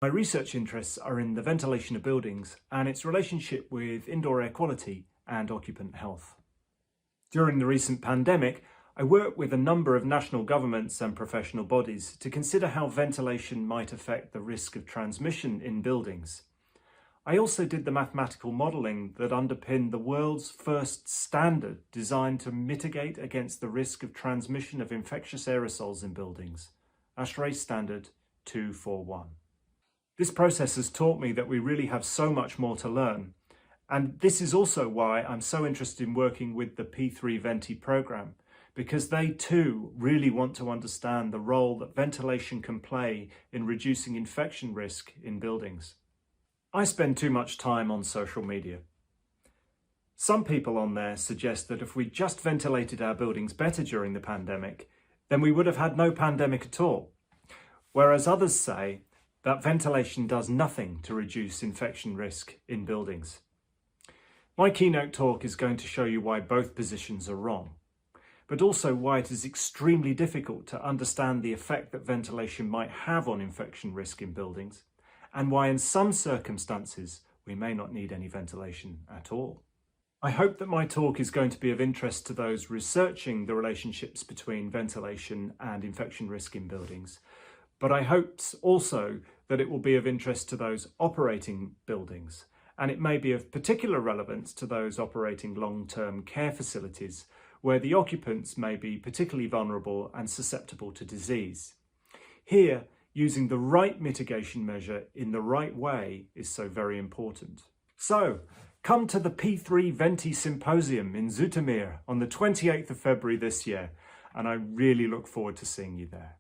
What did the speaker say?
My research interests are in the ventilation of buildings and its relationship with indoor air quality and occupant health. During the recent pandemic, I worked with a number of national governments and professional bodies to consider how ventilation might affect the risk of transmission in buildings. I also did the mathematical modelling that underpinned the world's first standard designed to mitigate against the risk of transmission of infectious aerosols in buildings, ASHRAE Standard 241. This process has taught me that we really have so much more to learn, and this is also why I'm so interested in working with the P3Venti programme, because they too really want to understand the role that ventilation can play in reducing infection risk in buildings. I spend too much time on social media. Some people on there suggest that if we just ventilated our buildings better during the pandemic, then we would have had no pandemic at all. Whereas others say that ventilation does nothing to reduce infection risk in buildings. My keynote talk is going to show you why both positions are wrong, but also why it is extremely difficult to understand the effect that ventilation might have on infection risk in buildings, and why in some circumstances we may not need any ventilation at all. I hope that my talk is going to be of interest to those researching the relationships between ventilation and infection risk in buildings, but I hope also that it will be of interest to those operating buildings, and it may be of particular relevance to those operating long-term care facilities where the occupants may be particularly vulnerable and susceptible to disease. Here, using the right mitigation measure in the right way is so very important. So, come to the P3Venti symposium in Zoetermeer on the 28th of February this year, and I really look forward to seeing you there.